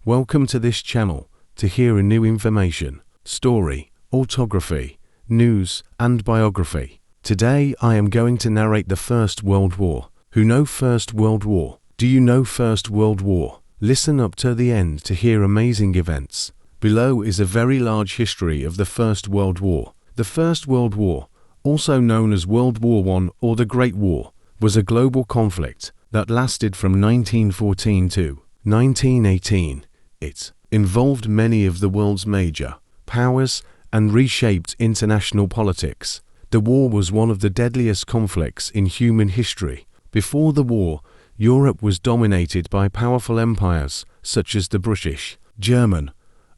Welcome to this channel to hear a new information, story, autography, news and biography. Today I am going to narrate the First World War. Who know First World War? Do you know First World War? Listen up to the end to hear amazing events. Below is a very large history of the First World War. The First World War, also known as World War I or the Great War, was a global conflict that lasted from 1914 to 1918. It involved many of the world's major powers and reshaped international politics. The war was one of the deadliest conflicts in human history. Before the war, Europe was dominated by powerful empires such as the British, German,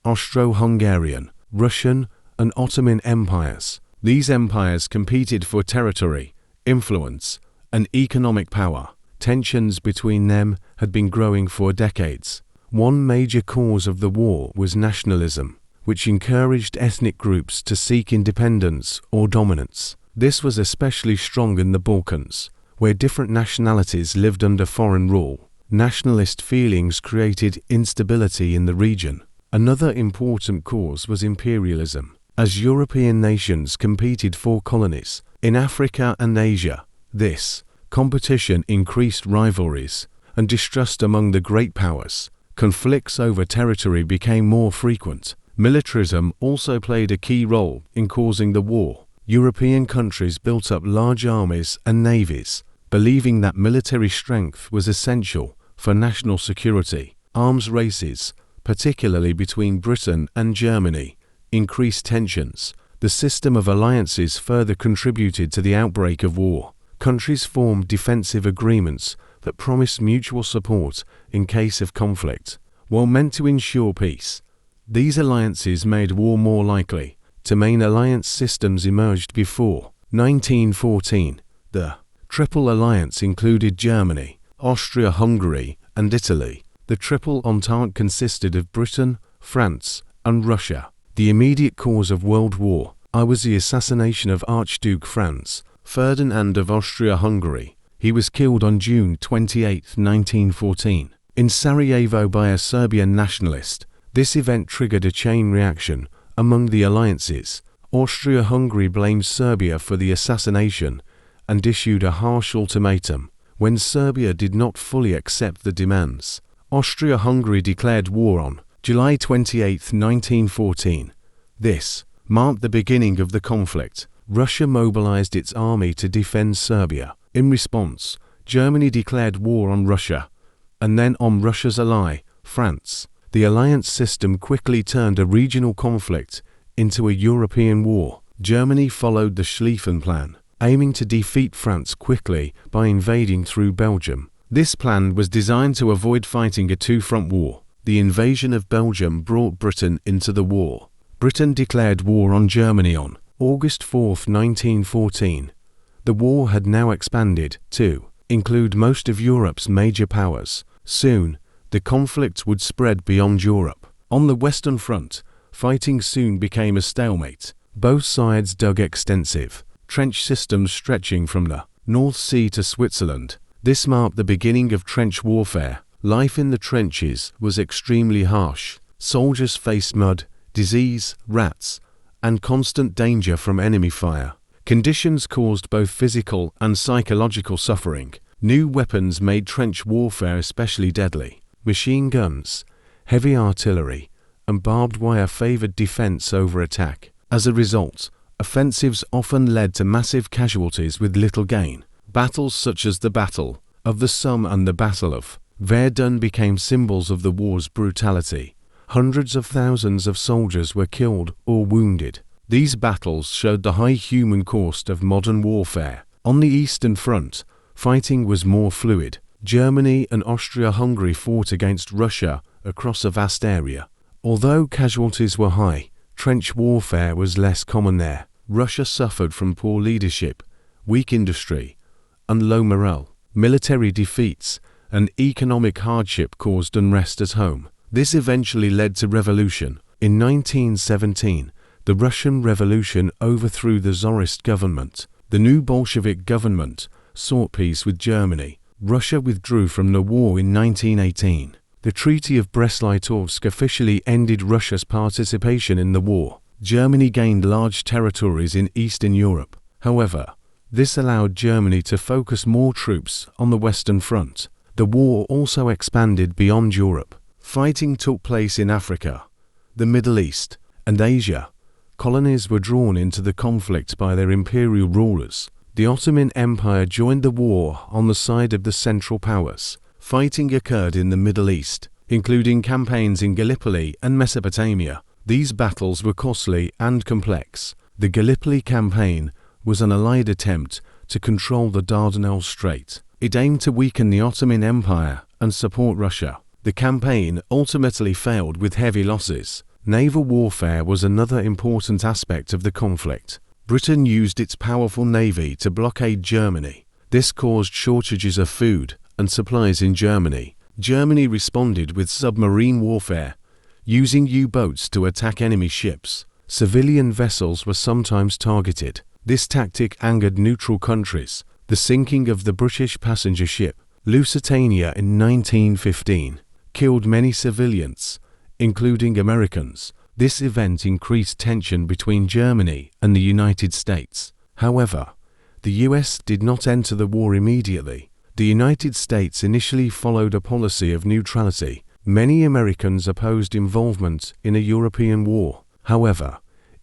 Austro-Hungarian, Russian, and Ottoman empires. These empires competed for territory, influence, and economic power. Tensions between them had been growing for decades. One major cause of the war was nationalism, which encouraged ethnic groups to seek independence or dominance. This was especially strong in the Balkans, where different nationalities lived under foreign rule. Nationalist feelings created instability in the region. Another important cause was imperialism. As European nations competed for colonies in Africa and Asia, this competition increased rivalries and distrust among the great powers. Conflicts over territory became more frequent. Militarism also played a key role in causing the war. European countries built up large armies and navies, believing that military strength was essential for national security. Arms races, particularly between Britain and Germany, increased tensions. The system of alliances further contributed to the outbreak of war. Countries formed defensive agreements that promised mutual support in case of conflict. While meant to ensure peace, these alliances made war more likely. Two main alliance systems emerged before 1914. The Triple Alliance included Germany, Austria-Hungary, and Italy. The Triple Entente consisted of Britain, France, and Russia. The immediate cause of World War I was the assassination of Archduke Franz Ferdinand of Austria-Hungary. He was killed on June 28, 1914, in Sarajevo by a Serbian nationalist. This event triggered a chain reaction among the alliances. Austria-Hungary blamed Serbia for the assassination and issued a harsh ultimatum. When Serbia did not fully accept the demands, Austria-Hungary declared war on July 28, 1914. This marked the beginning of the conflict. Russia mobilized its army to defend Serbia. In response, Germany declared war on Russia, and then on Russia's ally, France. The alliance system quickly turned a regional conflict into a European war. Germany followed the Schlieffen Plan, aiming to defeat France quickly by invading through Belgium. This plan was designed to avoid fighting a two-front war. The invasion of Belgium brought Britain into the war. Britain declared war on Germany on August 4, 1914. The war had now expanded to include most of Europe's major powers. Soon, the conflict would spread beyond Europe. On the Western Front, fighting soon became a stalemate. Both sides dug extensive trench systems stretching from the North Sea to Switzerland. This marked the beginning of trench warfare. Life in the trenches was extremely harsh. Soldiers faced mud, disease, rats, and constant danger from enemy fire. Conditions caused both physical and psychological suffering. New weapons made trench warfare especially deadly. Machine guns, heavy artillery, and barbed wire favored defense over attack. As a result, offensives often led to massive casualties with little gain. Battles such as the Battle of the Somme and the Battle of Verdun became symbols of the war's brutality. Hundreds of thousands of soldiers were killed or wounded. These battles showed the high human cost of modern warfare. On the Eastern Front, fighting was more fluid. Germany and Austria-Hungary fought against Russia across a vast area. Although casualties were high, trench warfare was less common there. Russia suffered from poor leadership, weak industry, and low morale. Military defeats and economic hardship caused unrest at home. This eventually led to revolution. In 1917, the Russian Revolution overthrew the Tsarist government. The new Bolshevik government sought peace with Germany. Russia withdrew from the war in 1918. The Treaty of Brest-Litovsk officially ended Russia's participation in the war. Germany gained large territories in Eastern Europe. However, this allowed Germany to focus more troops on the Western Front. The war also expanded beyond Europe. Fighting took place in Africa, the Middle East, and Asia. Colonies were drawn into the conflict by their imperial rulers. The Ottoman Empire joined the war on the side of the Central Powers. Fighting occurred in the Middle East, including campaigns in Gallipoli and Mesopotamia. These battles were costly and complex. The Gallipoli campaign was an Allied attempt to control the Dardanelles Strait. It aimed to weaken the Ottoman Empire and support Russia. The campaign ultimately failed with heavy losses. Naval warfare was another important aspect of the conflict. Britain used its powerful navy to blockade Germany. This caused shortages of food and supplies in Germany. Germany responded with submarine warfare, using U-boats to attack enemy ships. Civilian vessels were sometimes targeted. This tactic angered neutral countries. The sinking of the British passenger ship Lusitania in 1915 killed many civilians, including Americans. This event increased tension between Germany and the United States. However, the US did not enter the war immediately. The United States initially followed a policy of neutrality. Many Americans opposed involvement in a European war. However,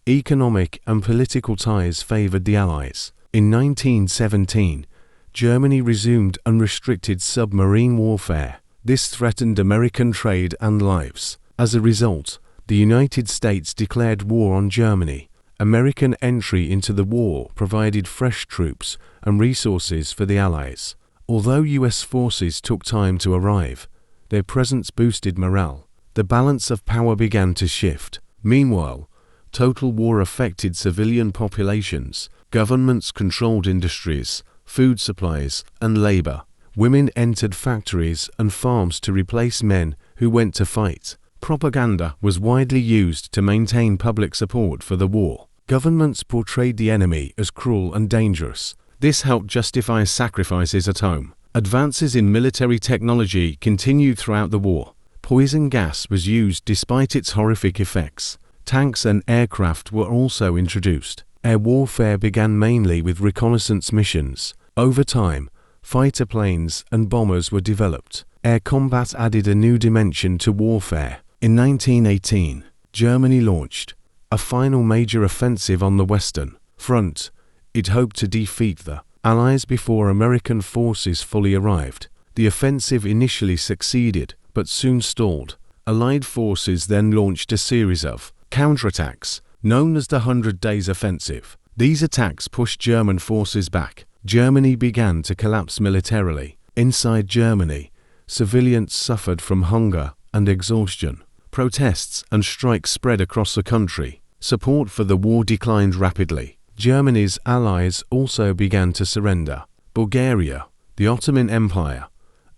economic and political ties favored the Allies. In 1917, Germany resumed unrestricted submarine warfare. This threatened American trade and lives. As a result, the United States declared war on Germany. American entry into the war provided fresh troops and resources for the Allies. Although US forces took time to arrive, their presence boosted morale. The balance of power began to shift. Meanwhile, total war affected civilian populations. Governments controlled industries, food supplies, and labor. Women entered factories and farms to replace men who went to fight. Propaganda was widely used to maintain public support for the war. Governments portrayed the enemy as cruel and dangerous. This helped justify sacrifices at home. Advances in military technology continued throughout the war. Poison gas was used despite its horrific effects. Tanks and aircraft were also introduced. Air warfare began mainly with reconnaissance missions. Over time, fighter planes and bombers were developed. Air combat added a new dimension to warfare. In 1918, Germany launched a final major offensive on the Western Front. It hoped to defeat the Allies before American forces fully arrived. The offensive initially succeeded, but soon stalled. Allied forces then launched a series of counterattacks, known as the 100 Days Offensive. These attacks pushed German forces back. Germany began to collapse militarily. Inside Germany, civilians suffered from hunger and exhaustion. Protests and strikes spread across the country. Support for the war declined rapidly. Germany's allies also began to surrender. Bulgaria, the Ottoman Empire,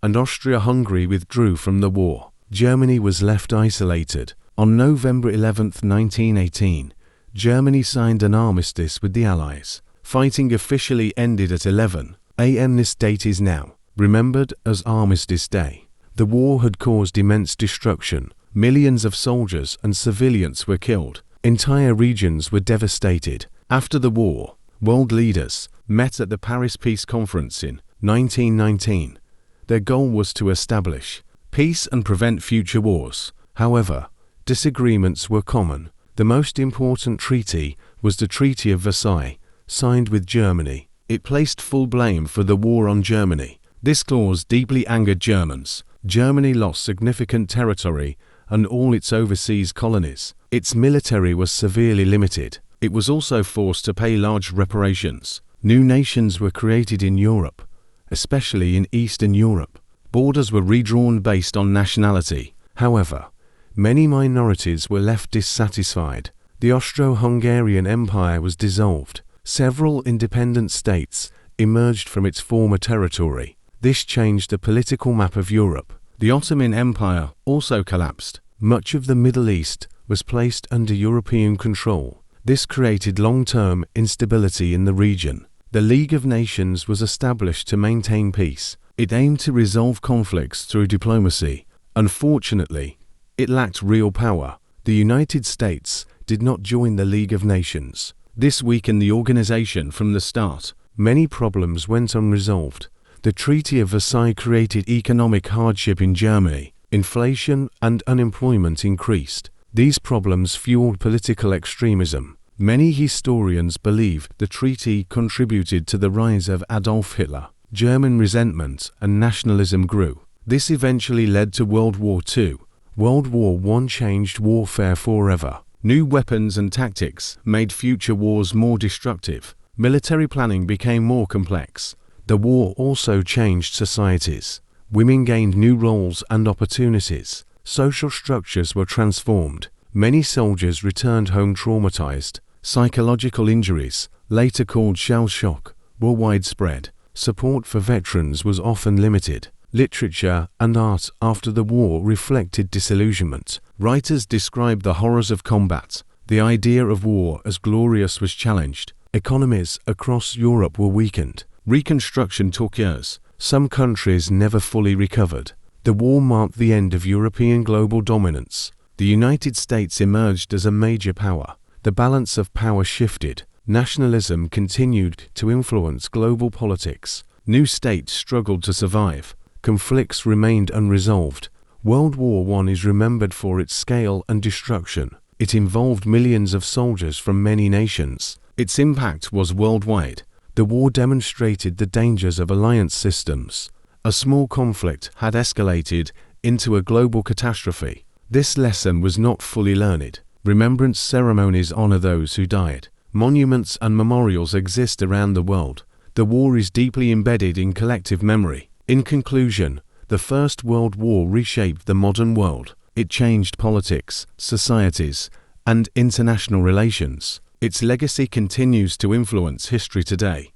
and Austria-Hungary withdrew from the war. Germany was left isolated. On November 11, 1918, Germany signed an armistice with the Allies. Fighting officially ended at 11 a.m. This date is now remembered as Armistice Day. The war had caused immense destruction. Millions of soldiers and civilians were killed. Entire regions were devastated. After the war, world leaders met at the Paris Peace Conference in 1919. Their goal was to establish peace and prevent future wars. However, disagreements were common. The most important treaty was the Treaty of Versailles, signed with Germany. It placed full blame for the war on Germany. This clause deeply angered Germans. Germany lost significant territory and all its overseas colonies. Its military was severely limited. It was also forced to pay large reparations. New nations were created in Europe, especially in Eastern Europe. Borders were redrawn based on nationality. However, many minorities were left dissatisfied. The Austro-Hungarian Empire was dissolved. Several independent states emerged from its former territory. This changed the political map of Europe. The Ottoman Empire also collapsed. Much of the Middle East was placed under European control. This created long-term instability in the region. The League of Nations was established to maintain peace. It aimed to resolve conflicts through diplomacy Unfortunately, it lacked real power. The United States did not join the League of Nations. This weakened the organization from the start. Many problems went unresolved. The Treaty of Versailles created economic hardship in Germany. Inflation and unemployment increased. These problems fueled political extremism. Many historians believe the treaty contributed to the rise of Adolf Hitler. German resentment and nationalism grew. This eventually led to World War II. World War I changed warfare forever. New weapons and tactics made future wars more destructive. Military planning became more complex. The war also changed societies. Women gained new roles and opportunities. Social structures were transformed. Many soldiers returned home traumatized. Psychological injuries, later called shell shock, were widespread. Support for veterans was often limited. Literature and art after the war reflected disillusionment. Writers described the horrors of combat. The idea of war as glorious was challenged. Economies across Europe were weakened. Reconstruction took years. Some countries never fully recovered. The war marked the end of European global dominance. The United States emerged as a major power. The balance of power shifted. Nationalism continued to influence global politics. New states struggled to survive. Conflicts remained unresolved. World War I is remembered for its scale and destruction. It involved millions of soldiers from many nations. Its impact was worldwide. The war demonstrated the dangers of alliance systems. A small conflict had escalated into a global catastrophe. This lesson was not fully learned. Remembrance ceremonies honor those who died. Monuments and memorials exist around the world. The war is deeply embedded in collective memory. In conclusion, the First World War reshaped the modern world. It changed politics, societies, and international relations. Its legacy continues to influence history today.